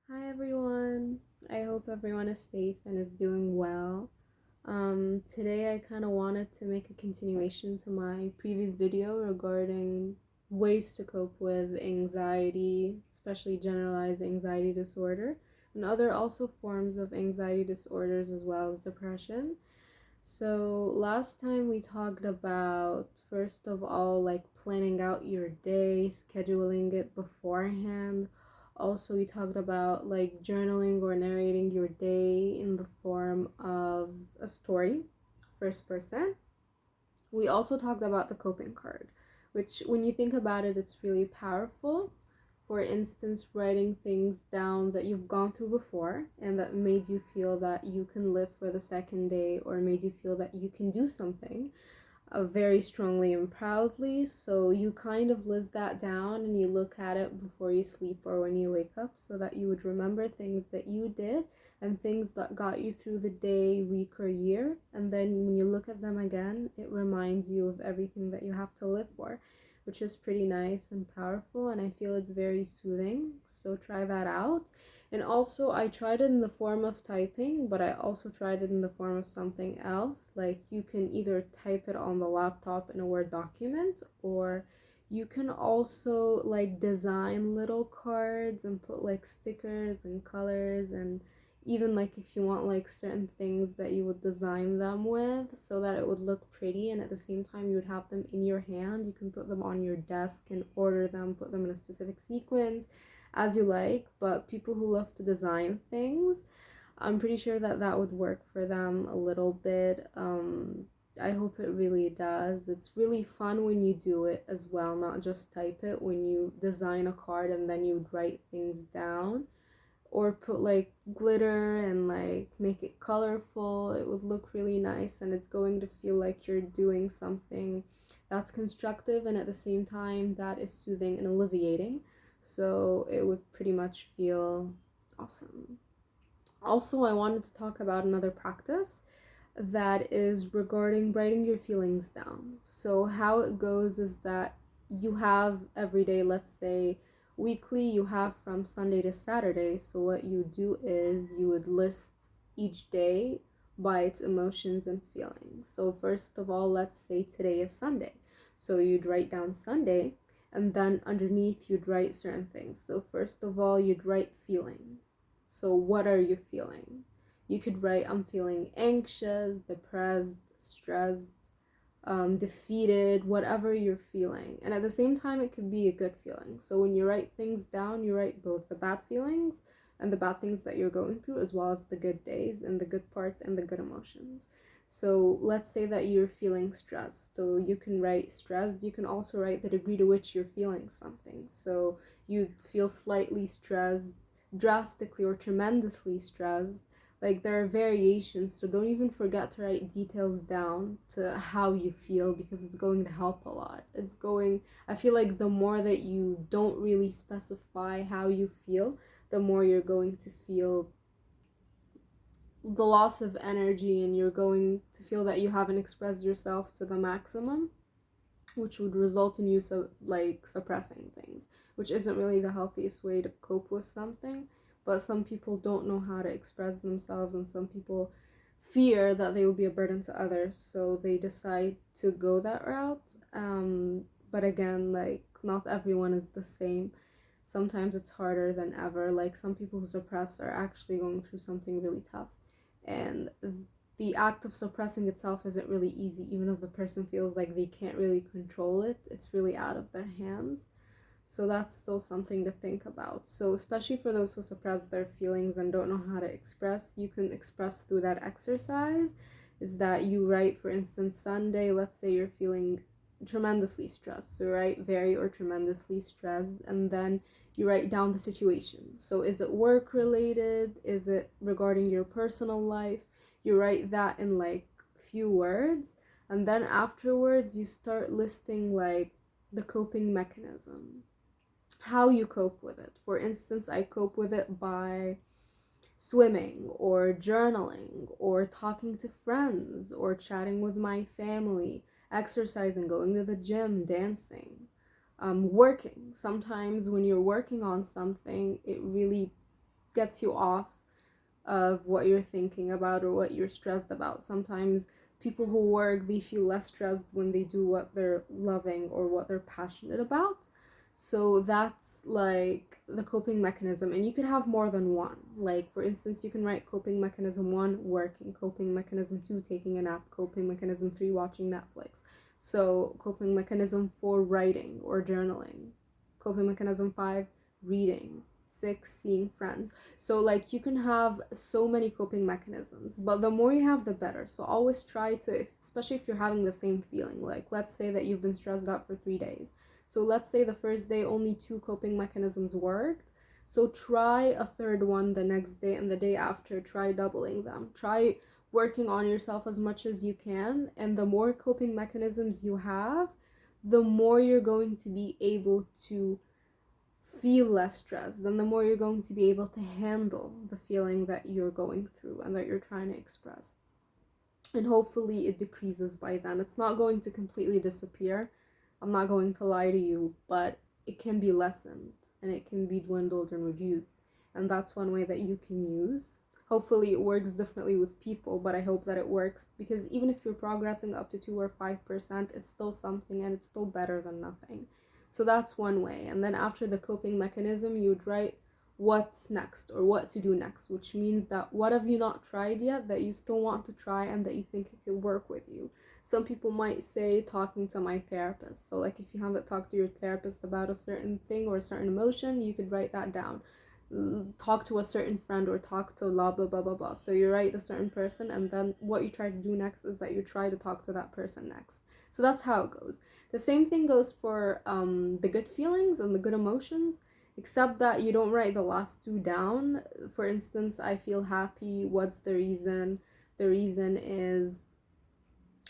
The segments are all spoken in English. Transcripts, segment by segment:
Hi everyone. I hope everyone is safe and is doing well. Today I kind of wanted to make a continuation to my previous video regarding ways to cope with anxiety, especially generalized anxiety disorder, and other also forms of anxiety disorders as well as depression. So last time we talked about, first of all, like planning out your day, scheduling it beforehand. Also, we talked about like journaling or narrating your day in the form of a story, first person. We also talked about the coping card, which, when you think about it, it's really powerful. For instance, writing things down that you've gone through before and that made you feel that you can live for the second day or made you feel that you can do something very strongly and proudly. So you kind of list that down and you look at it before you sleep or when you wake up so that you would remember things that you did and things that got you through the day, week, or year. And then when you look at them again, it reminds you of everything that you have to live for, which is pretty nice and powerful. And I feel it's very soothing. So try that out. And also, I tried it in the form of typing, but I also tried it in the form of something else. Like, you can either type it on the laptop in a Word document, or you can also like design little cards and put like stickers and colors, and even like if you want like certain things that you would design them with so that it would look pretty and at the same time you would have them in your hand. You can put them on your desk and order them, put them in a specific sequence as you like. But people who love to design things, I'm pretty sure that that would work for them a little bit. I hope it really does. It's really fun when you do it as well, not just type it. When you design a card and then you write things down or put like glitter and like make it colorful, it would look really nice and it's going to feel like you're doing something that's constructive and at the same time that is soothing and alleviating. So it would pretty much feel awesome. Also, I wanted to talk about another practice that is regarding writing your feelings down. So, how it goes is that you have every day, let's say weekly, you have from Sunday to Saturday. So, what you do is you would list each day by its emotions and feelings. So, first of all, let's say today is Sunday. So, you'd write down Sunday, and then underneath, you'd write certain things. So, first of all, you'd write feeling. So, what are you feeling? You could write, I'm feeling anxious, depressed, stressed, defeated, whatever you're feeling. And at the same time, it could be a good feeling. So when you write things down, you write both the bad feelings and the bad things that you're going through, as well as the good days and the good parts and the good emotions. So let's say that you're feeling stressed. So you can write stressed. You can also write the degree to which you're feeling something. So you feel slightly stressed, drastically or tremendously stressed. Like, there are variations, so don't even forget to write details down to how you feel, because it's going to help a lot. I feel like the more that you don't really specify how you feel, the more you're going to feel the loss of energy, and you're going to feel that you haven't expressed yourself to the maximum, which would result in you suppressing things, which isn't really the healthiest way to cope with something. But some people don't know how to express themselves, and some people fear that they will be a burden to others, so they decide to go that route. But again, like, not everyone is the same. Sometimes it's harder than ever. Like, some people who suppress are actually going through something really tough, and the act of suppressing itself isn't really easy. Even if the person feels like they can't really control it, it's really out of their hands. So that's still something to think about. So, especially for those who suppress their feelings and don't know how to express, you can express through that exercise. Is that you write, for instance, Sunday, let's say you're feeling tremendously stressed. So, write very or tremendously stressed, and then you write down the situation. So, is it work related? Is it regarding your personal life? You write that in like few words, and then afterwards, you start listing like the coping mechanism, how you cope with it. For instance, I cope with it by swimming or journaling or talking to friends or chatting with my family, exercising, going to the gym, dancing, working. Sometimes when you're working on something, it really gets you off of what you're thinking about or what you're stressed about. Sometimes people who work, they feel less stressed when they do what they're loving or what they're passionate about. So that's like the coping mechanism, and you could have more than one. Like, for instance, you can write coping mechanism 1, working; coping mechanism 2, taking a nap; coping mechanism 3, watching Netflix. So coping mechanism 4, writing or journaling; coping mechanism 5, reading; 6, seeing friends. So like you can have so many coping mechanisms, but the more you have, the better. So always try to, especially if you're having the same feeling, like let's say that you've been stressed out for 3 days. So let's say the first day only 2 coping mechanisms worked. So try a third one the next day, and the day after try doubling them. Try working on yourself as much as you can, and the more coping mechanisms you have, the more you're going to be able to feel less stressed, then the more you're going to be able to handle the feeling that you're going through and that you're trying to express. And hopefully it decreases by then. It's not going to completely disappear. I'm not going to lie to you, but it can be lessened and it can be dwindled and reduced. And that's one way that you can use. Hopefully it works differently with people, but I hope that it works, because even if you're progressing up to 2 or 5%, it's still something and it's still better than nothing. So that's one way. And then after the coping mechanism, you would write what's next or what to do next, which means that what have you not tried yet that you still want to try and that you think it could work with you. Some people might say talking to my therapist. So like if you haven't talked to your therapist about a certain thing or a certain emotion, you could write that down. Talk to a certain friend or talk to blah blah blah blah blah. So you write the certain person, and then what you try to do next is that you try to talk to that person next. So that's how it goes. The same thing goes for the good feelings and the good emotions, except that you don't write the last 2 down. For instance, I feel happy. What's the reason? The reason is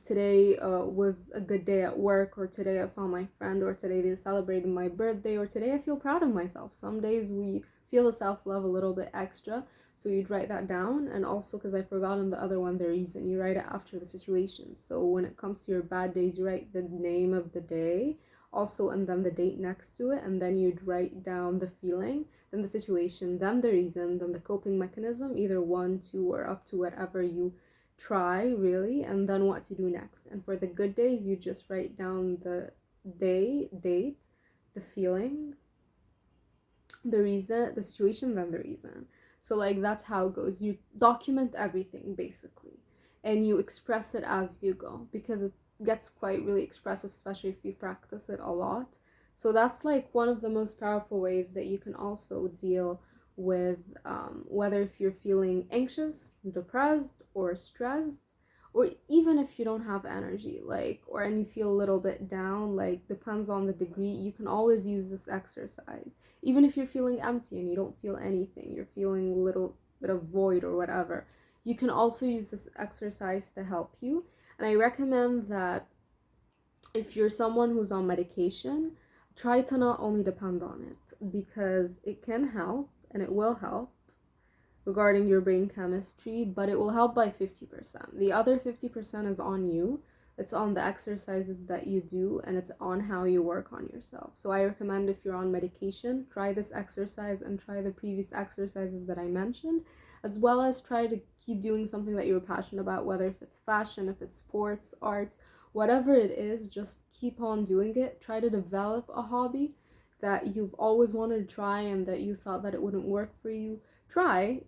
today was a good day at work, or today I saw my friend, or today they celebrated my birthday, or today I feel proud of myself. Some days we feel the self-love a little bit extra, so you'd write that down. And also, because I forgot on the other one, the reason, you write it after the situation. So when it comes to your bad days, you write the name of the day also, and then the date next to it, and then you'd write down the feeling, then the situation, then the reason, then the coping mechanism, either 1, 2, or up to whatever you try really, and then what to do next. And for the good days, you just write down the date, the feeling, the reason, the situation, then the reason. So like that's how it goes. You document everything basically, and you express it as you go, because it gets quite really expressive, especially if you practice it a lot. So that's like one of the most powerful ways that you can also deal with whether if you're feeling anxious, depressed, or stressed, or even if you don't have energy, like, or and you feel a little bit down, like depends on the degree. You can always use this exercise. Even if you're feeling empty and you don't feel anything, you're feeling a little bit of void or whatever, you can also use this exercise to help you. And I recommend that if you're someone who's on medication, try to not only depend on it, because it can help and it will help regarding your brain chemistry, but it will help by 50%. The other 50% is on you. It's on the exercises that you do, and it's on how you work on yourself. So I recommend, if you're on medication, try this exercise and try the previous exercises that I mentioned, as well as try to keep doing something that you're passionate about, whether if it's fashion, if it's sports, arts, whatever it is, just keep on doing it. Try to develop a hobby that you've always wanted to try and that you thought that it wouldn't work for you. Try.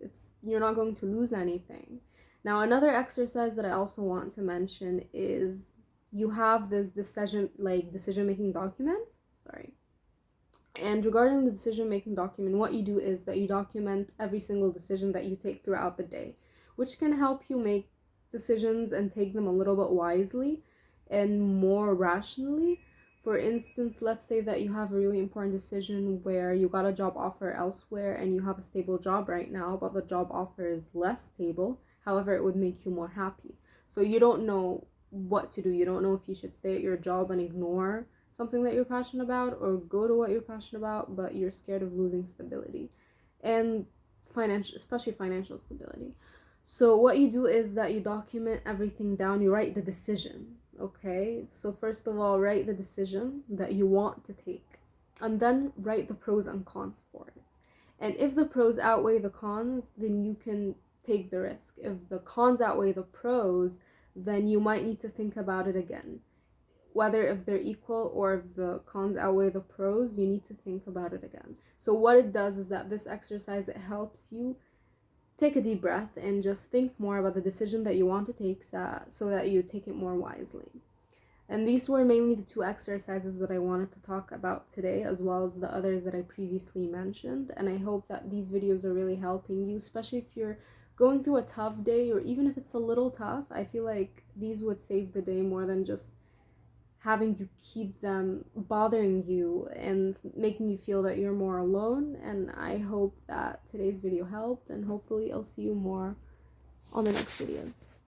You're not going to lose anything. Now, another exercise that I also want to mention is you have this decision making document. Sorry. And regarding the decision making document, what you do is that you document every single decision that you take throughout the day, which can help you make decisions and take them a little bit wisely and more rationally. For instance, let's say that you have a really important decision where you got a job offer elsewhere and you have a stable job right now, but the job offer is less stable. However, it would make you more happy. So you don't know what to do. You don't know if you should stay at your job and ignore something that you're passionate about, or go to what you're passionate about, but you're scared of losing stability and especially financial stability. So what you do is that you document everything down. You write the decision. Okay, so first of all, write the decision that you want to take, and then write the pros and cons for it. And if the pros outweigh the cons, then you can take the risk. If the cons outweigh the pros, then you might need to think about it again. Whether if they're equal or if the cons outweigh the pros, you need to think about it again. So what it does is that this exercise, it helps you take a deep breath and just think more about the decision that you want to take, so that you take it more wisely. And these were mainly the two exercises that I wanted to talk about today, as well as the others that I previously mentioned. And I hope that these videos are really helping you, especially if you're going through a tough day, or even if it's a little tough. I feel like these would save the day more than just having you keep them bothering you and making you feel that you're more alone. And I hope that today's video helped, and hopefully I'll see you more on the next videos.